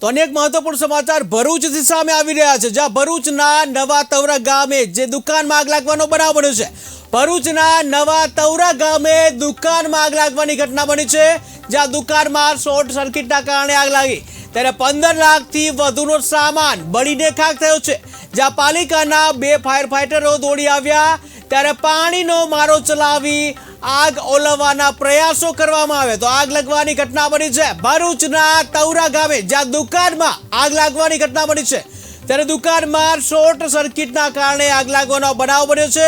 તો અનેક મહત્વપૂર્ણ સમાચાર ભરૂચથી સામે આવી રહ્યા છે, જ્યાં ભરૂચના નવા તવરા ગામે જે દુકાનમાં આગ લાગવાનો બનાવ બન્યો છે। ભરૂચના નવા તવરા ગામે દુકાનમાં આગ લાગવાની ઘટના બની છે, જ્યાં દુકાનમાં શોર્ટ સર્કિટના કારણે આગ લાગી, ત્યારે 15 લાખથી વધુનો સામાન બળીને ખાખ થયો છે। જ્યાં પાલિકાના 2 ફાયર ફાઈટરો દોડી આવ્યા, ત્યારે પાણીનો મારો ચલાવી આગ ઓલવવાના પ્રયાસો કરવામાં આવ્યા તો આગ લાગવાની ઘટના બની છે। ભરૂચના તવરા ગામે જ્યાં દુકાનમાં આગ લાગવાની ઘટના બની છે, ત્યારે દુકાનમાં શોર્ટ સર્કિટના કારણે આગ લાગવાનો બનાવ બન્યો છે,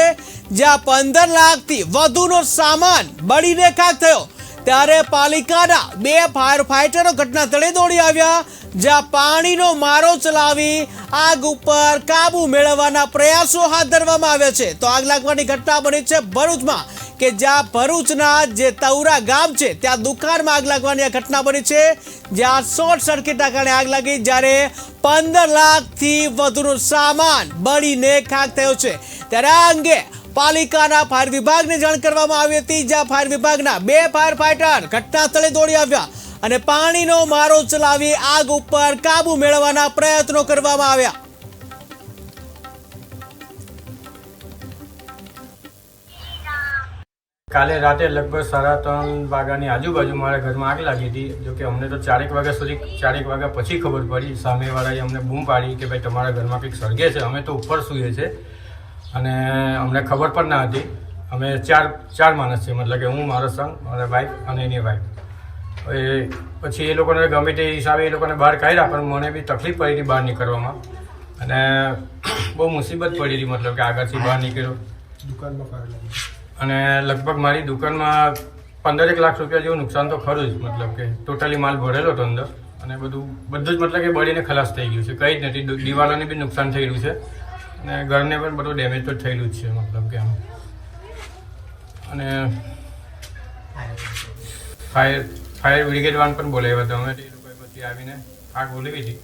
જ્યાં 15 લાખથી વધુનો સામાન બળીને ખાખ થયો, ત્યારે પાલિકાના 2 ફાયર ફાઈટરો ઘટના સ્થળે દોડી આવ્યા, જ્યાં પાણીનો મારો ચલાવી આગ ઉપર કાબુ મેળવવાના પ્રયાસો હાથ ધરવામાં આવ્યા છે। તો આગ લાગવાની ઘટના બની છે ભરૂચમાં, કે જ્યાં ભરૂચના જે તવરા ગામ છે ત્યાં દુકાનમાં આગ લાગવાની આ ઘટના બની છે, જ્યાં શોર્ટ સર્કિટના કારણે આગ લાગી, જ્યારે 15 લાખથી વધુનો સામાન બળીને ખાખ થયો છે। ત્યારે આ અંગે પાલિકાના ફાયર વિભાગને જાણ કરવામાં આવી હતી, જ્યાં ફાયર વિભાગના 2 ફાયર ફાઈટર ઘટના સ્થળે દોડી આવ્યા અને પાણીનો મારો ચલાવી આગ ઉપર કાબુ મેળવવાના પ્રયત્નો કરવામાં આવ્યા। કાલે રાતે લગભગ 3:30 વાગ્યાની આજુબાજુ મારા ઘરમાં આગ લાગી હતી। જોકે અમને તો 4 વાગ્યા સુધી 4 વાગ્યા પછી ખબર પડી, સામેવાળાએ અમને બૂમ પાડી કે ભાઈ તમારા ઘરમાં કંઈક સળગે છે। અમે તો ઉપર સૂઈએ છે અને અમને ખબર પણ ના હતી। અમે ચાર માણસ છે, મતલબ કે હું, મારો સન, મારા વાઈફ અને એની વાઈફ। પછી એ લોકોને ગમે તે હિસાબે એ લોકોને બહાર કાઢ્યા, પણ મને બી તકલીફ પડી હતી બહાર નીકળવામાં અને બહુ મુસીબત પડી હતી, મતલબ કે આગળથી બહાર નીકળ્યો અને લગભગ મારી દુકાનમાં 15 લાખ રૂપિયા જેવું નુકસાન તો ખરું જ, મતલબ કે ટોટલી માલ ભરેલો હતો અંદર અને બધું જ મતલબ કે બળીને ખલાસ થઈ ગયું છે, કંઈ જ નથી। દિવાલોને બી નુકસાન થયેલું છે અને ઘરને પણ બધું ડેમેજ તો થયેલું જ છે, મતલબ કે આમ। અને ફાયર બ્રિગેડ વાન પણ બોલાવ્યા હતા અમે, એ લોકોએ પછી આવીને આગ ઓલવી હતી।